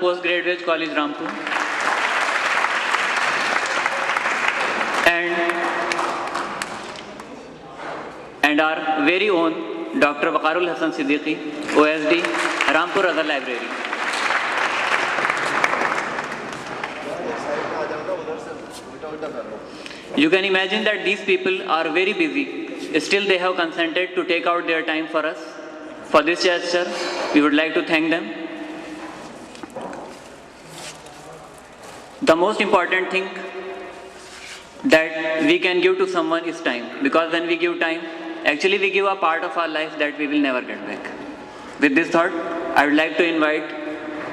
Postgraduate College, Rampur. And our very own Dr. Waqarul Hasan Siddiqui, OSD, Rampur Other Library. You can imagine that these people are very busy. Still, they have consented to take out their time for us. For this gesture, we would like to thank them. The most important thing that we can give to someone is time. Because when we give time, actually we give a part of our life that we will never get back. With this thought, I would like to invite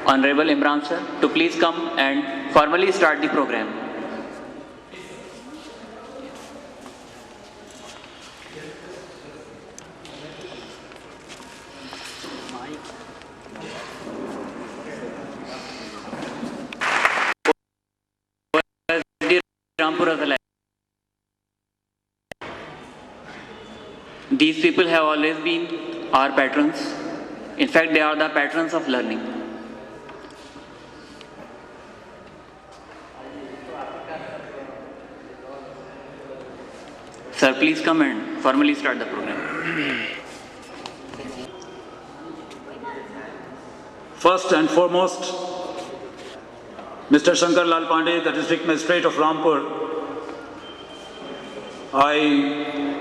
Honorable Imran sir to please come and formally start the program. These people have always been our patrons. In fact, they are the patrons of learning. Sir, please come and formally start the program. First and foremost, Mr. Shankar Lal Pandey, the District Magistrate of Rampur, I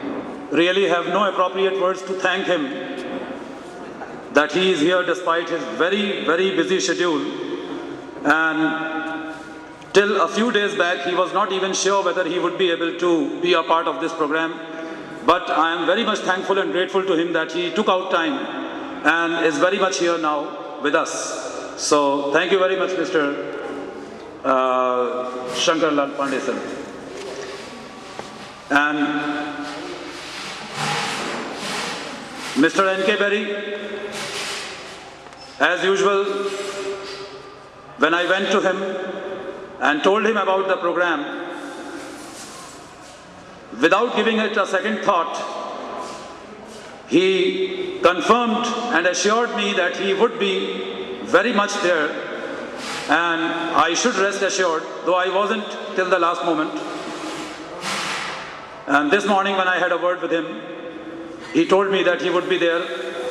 really have no appropriate words to thank him that he is here despite his very, very busy schedule. And till a few days back, he was not even sure whether he would be able to be a part of this program. But I am very much thankful and grateful to him that he took out time and is very much here now with us. So thank you very much, Mr. Shankar Lal Pandey sir. And Mr. N.K. Berry, as usual, when I went to him and told him about the program, without giving it a second thought, he confirmed and assured me that he would be very much there, and I should rest assured, though I wasn't till the last moment. And this morning when I had a word with him, he told me that he would be there.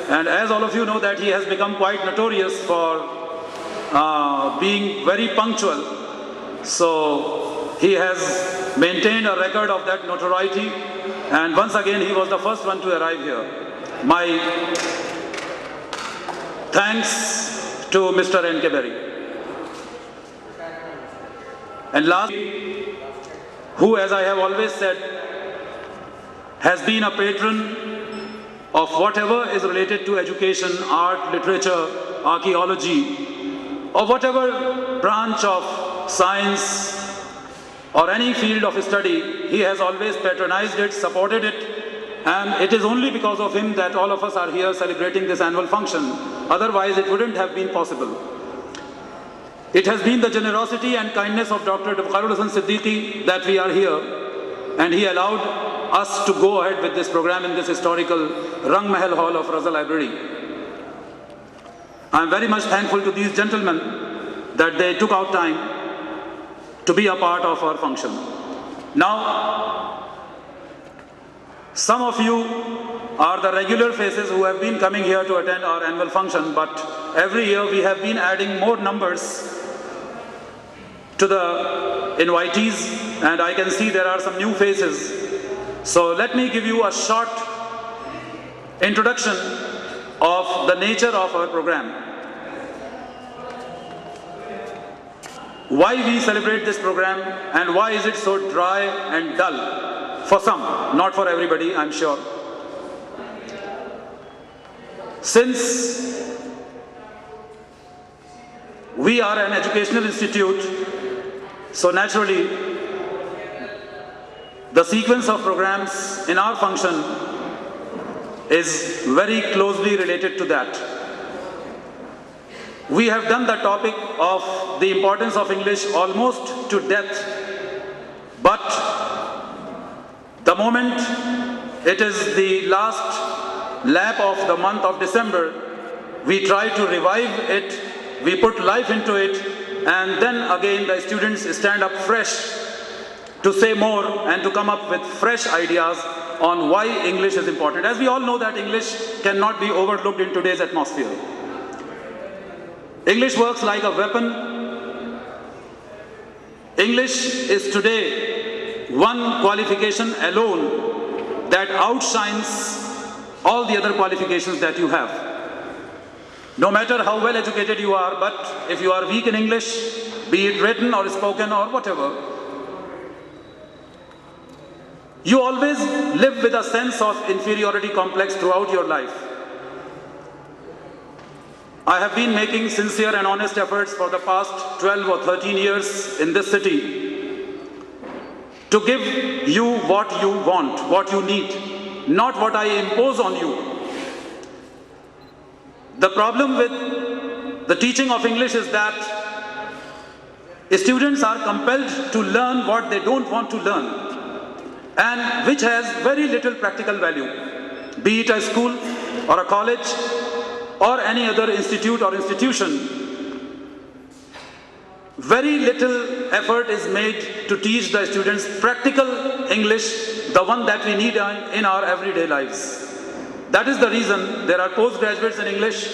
And as all of you know that he has become quite notorious for being very punctual. So he has maintained a record of that notoriety. And once again, he was the first one to arrive here. My thanks to Mr. N.K. Berry. And last, who, as I have always said, has been a patron of whatever is related to education, art, literature, archaeology, or whatever branch of science or any field of study. He has always patronized it, supported it, and it is only because of him that all of us are here celebrating this annual function. Otherwise, it wouldn't have been possible. It has been the generosity and kindness of Dr. Waqarul Hasan Siddiqui that we are here, and he allowed us to go ahead with this program in this historical Rang Mahal Hall of Raza Library. I am very much thankful to these gentlemen that they took out time to be a part of our function. Now, some of you are the regular faces who have been coming here to attend our annual function, but every year we have been adding more numbers to the invitees, and I can see there are some new faces. So let me give you a short introduction of the nature of our program. Why we celebrate this program and why is it so dry and dull? For some, not for everybody, I'm sure. Since we are an educational institute, so naturally the sequence of programs in our function is very closely related to that. We have done the topic of the importance of English almost to death, but the moment it is the last lap of the month of December, we try to revive it we put life into it, and then again the students stand up fresh to say more and to come up with fresh ideas on why English is important. As we all know that English cannot be overlooked in today's atmosphere. English works like a weapon. English is today one qualification alone that outshines all the other qualifications that you have. No matter how well educated you are, but if you are weak in English, be it written or spoken or whatever, you always live with a sense of inferiority complex throughout your life. I have been making sincere and honest efforts for the past 12 or 13 years in this city to give you what you want, what you need, not what I impose on you. The problem with the teaching of English is that students are compelled to learn what they don't want to learn, and which has very little practical value, be it a school or a college or any other institute or institution. Very little effort is made to teach the students practical English, the one that we need in our everyday lives. That is the reason there are postgraduates in English.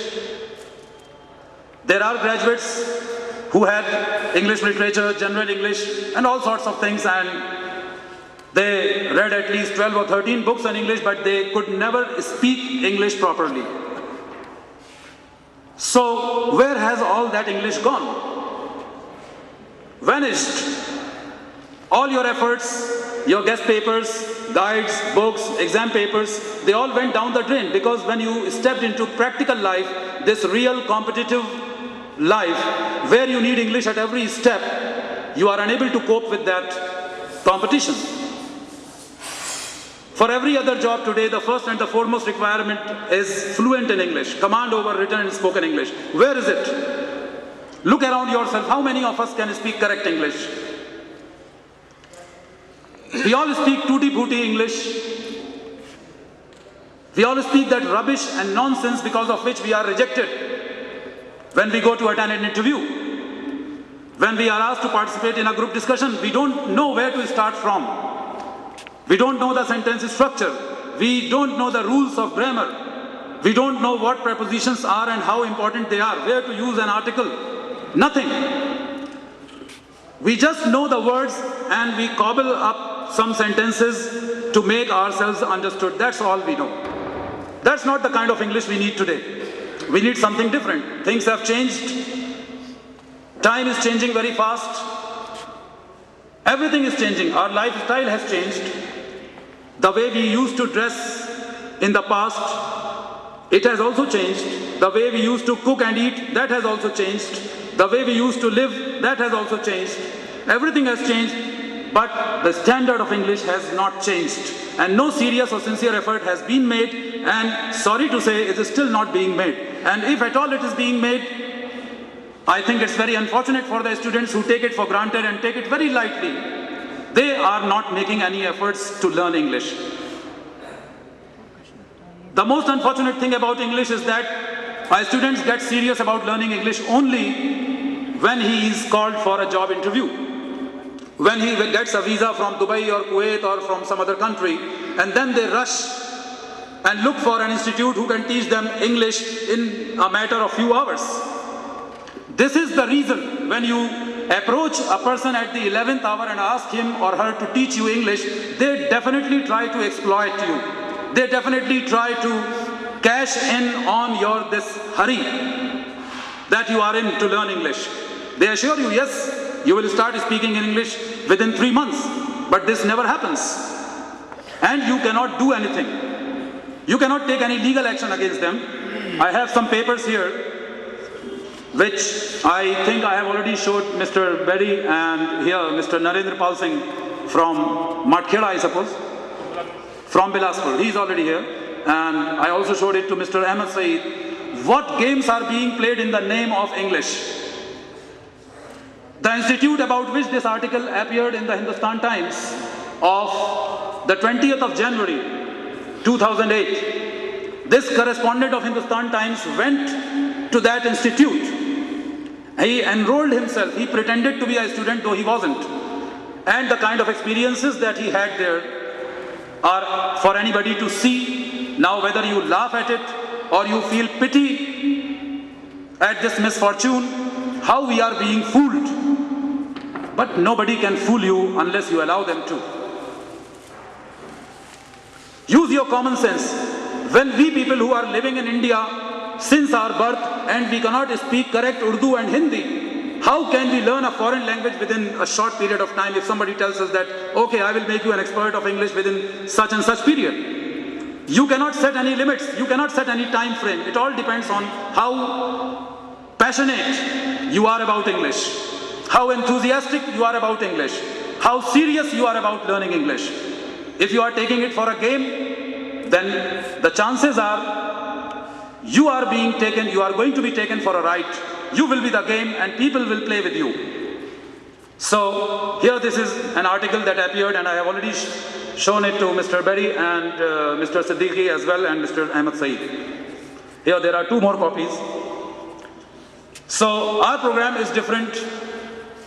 There are graduates who had English literature, general English, and all sorts of things, and they read at least 12 or 13 books on English, but they could never speak English properly. So, where has all that English gone? Vanished. All your efforts, your guest papers, guides, books, exam papers, they all went down the drain, because when you stepped into practical life, this real competitive life, where you need English at every step, you are unable to cope with that competition. For every other job today, the first and the foremost requirement is fluent in English, command over written and spoken English. Where is it? Look around yourself. How many of us can speak correct English? We all speak tutti-frutti English. We all speak that rubbish and nonsense because of which we are rejected when we go to attend an interview. When we are asked to participate in a group discussion, we don't know where to start from. We don't know the sentence structure. We don't know the rules of grammar. We don't know what prepositions are and how important they are, where to use an article. Nothing. We just know the words and we cobble up some sentences to make ourselves understood. That's all we know. That's not the kind of English we need today. We need something different. Things have changed. Time is changing very fast. Everything is changing. Our lifestyle has changed. The way we used to dress in the past, it has also changed. The way we used to cook and eat, that has also changed. The way we used to live, that has also changed. Everything has changed, but the standard of English has not changed. And no serious or sincere effort has been made, and sorry to say, it is still not being made. And if at all it is being made, I think it's very unfortunate for the students who take it for granted and take it very lightly. They are not making any efforts to learn English. The most unfortunate thing about English is that our students get serious about learning English only when he is called for a job interview. When he gets a visa from Dubai or Kuwait or from some other country, and then they rush and look for an institute who can teach them English in a matter of few hours. This is the reason when you approach a person at the 11th hour and ask him or her to teach you English, they definitely try to exploit you. They definitely try to cash in on your this hurry that you are in to learn English. They assure you, yes, you will start speaking in English within 3 months, but this never happens. And you cannot do anything. You cannot take any legal action against them. I have some papers here which I think I have already showed Mr. Bedi and here Mr. Narendra Pal Singh from Matkheda, I suppose, from Bilaspur. He is already here. And I also showed it to Mr. Ahmed Saeed. What games are being played in the name of English? The institute about which this article appeared in the Hindustan Times of the 20th of January 2008. This correspondent of Hindustan Times went to that institute He enrolled himself. He pretended to be a student though he wasn't. And the kind of experiences that he had there are for anybody to see. Now whether you laugh at it or you feel pity at this misfortune, how we are being fooled. But nobody can fool you unless you allow them to. Use your common sense. When we people who are living in India since our birth and we cannot speak correct Urdu and Hindi, how can we learn a foreign language within a short period of time if somebody tells us that, okay, I will make you an expert of English within such and such period? You cannot set any limits. You cannot set any time frame. It all depends on how passionate you are about English, how enthusiastic you are about English, how serious you are about learning English. If you are taking it for a game, then the chances are you are going to be taken for a ride. You will be the game and people will play with you. So here this is an article that appeared and I have already shown it to Mr. Berry and Mr. Siddiqui as well and Mr. Ahmed Saeed. Here there are 2 more copies. So our program is different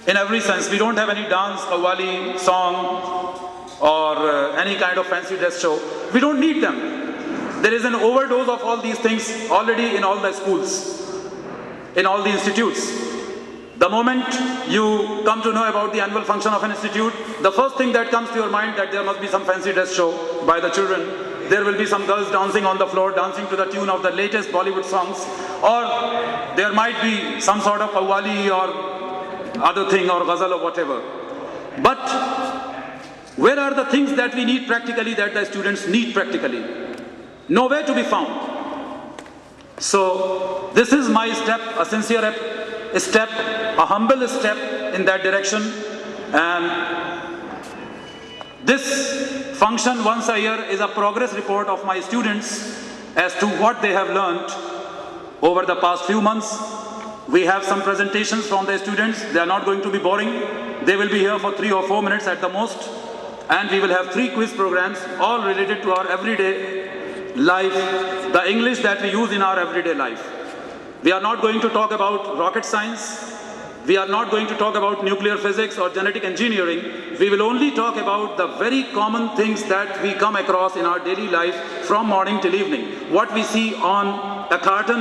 in every sense. We don't have any dance, qawwali, song or any kind of fancy dress show. We don't need them. There is an overdose of all these things already in all the schools, in all the institutes. The moment you come to know about the annual function of an institute, the first thing that comes to your mind that there must be some fancy dress show by the children. There will be some girls dancing on the floor, dancing to the tune of the latest Bollywood songs, or there might be some sort of qawwali or other thing or ghazal or whatever. But where are the things that we need practically, that the students need practically? Nowhere to be found. So this is my step, a sincere step, a humble step in that direction. And this function once a year is a progress report of my students as to what they have learned over the past few months. We have some presentations from the students. They are not going to be boring. They will be here for 3 or 4 minutes at the most. And we will have 3 quiz programs, all related to our everyday life, the English that we use in our everyday life. We are not going to talk about rocket science. We are not going to talk about nuclear physics or genetic engineering. We will only talk about the very common things that we come across in our daily life from morning till evening. What we see on a carton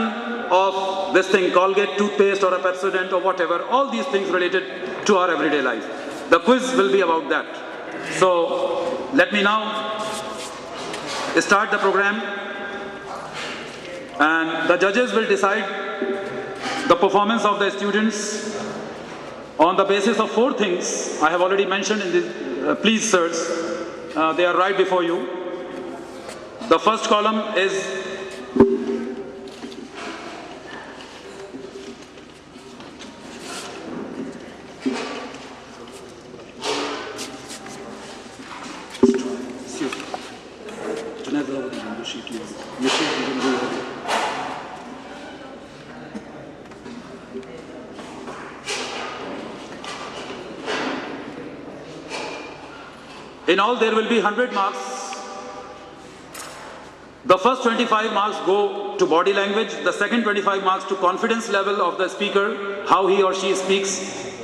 of this thing, Colgate toothpaste or a Pepsodent or whatever, all these things related to our everyday life. The quiz will be about that. So let me now start the program, and the judges will decide the performance of the students on the basis of 4 things I have already mentioned in this. Please, sirs, they are right before you. The first column is in all there will be 100 marks. The first 25 marks go to body language, the second 25 marks to confidence level of the speaker, how he or she speaks.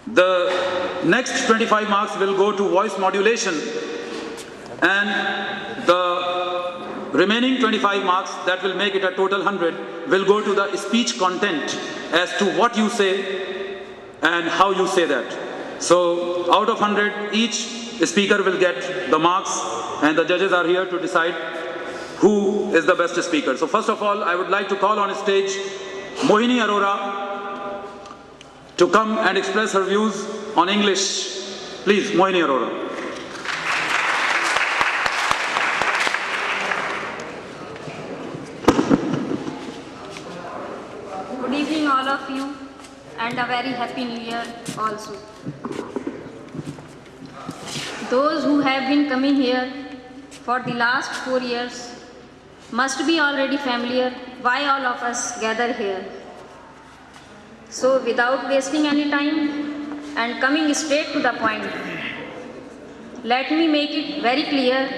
The next 25 marks will go to voice modulation, and the remaining 25 marks, that will make it a total 100, will go to the speech content as to what you say and how you say that. So out of 100, each speaker will get the marks, and the judges are here to decide who is the best speaker. So first of all, I would like to call on stage Mohini Arora to come and express her views on English. Please, Mohini Arora. Good evening, all of you, and a very happy new year also. Those who have been coming here for the last 4 years must be already familiar why all of us gather here. So without wasting any time and coming straight to the point, let me make it very clear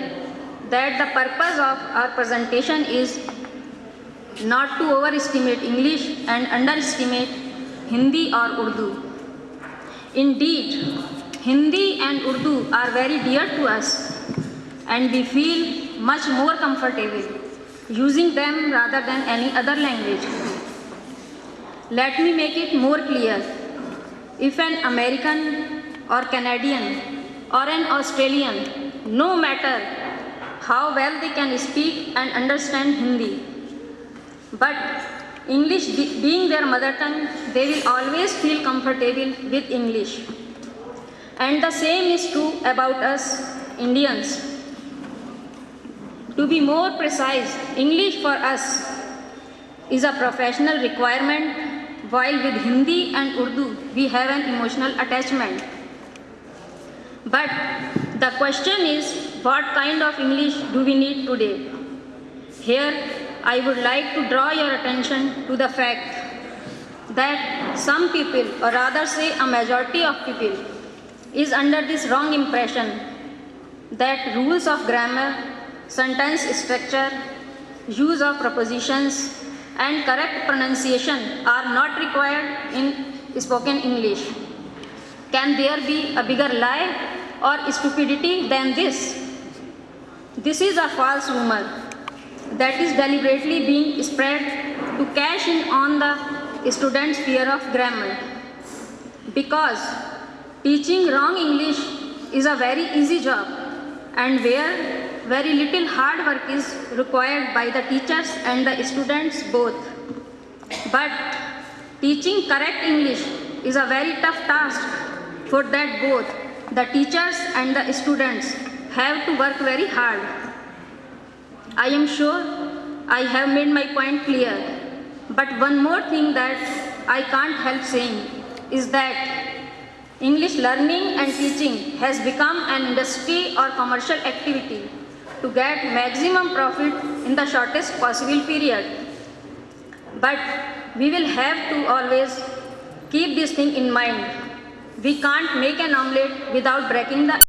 that the purpose of our presentation is not to overestimate English and underestimate Hindi or Urdu. Indeed, Hindi and Urdu are very dear to us, and we feel much more comfortable using them rather than any other language. Let me make it more clear. If an American or Canadian or an Australian, no matter how well they can speak and understand Hindi, but English being their mother tongue, they will always feel comfortable with English. And the same is true about us Indians. To be more precise, English for us is a professional requirement, while with Hindi and Urdu we have an emotional attachment. But the question is, what kind of English do we need today? Here, I would like to draw your attention to the fact that some people, or rather say a majority of people, is under this wrong impression that rules of grammar, sentence structure, use of prepositions, and correct pronunciation are not required in spoken English. Can there be a bigger lie or stupidity than this? This is a false rumor that is deliberately being spread to cash in on the students' fear of grammar. Because teaching wrong English is a very easy job, and where very little hard work is required by the teachers and the students both. But teaching correct English is a very tough task, for that both the teachers and the students have to work very hard. I am sure I have made my point clear, but one more thing that I can't help saying is that English learning and teaching has become an industry or commercial activity to get maximum profit in the shortest possible period. But we will have to always keep this thing in mind. We can't make an omelette without breaking the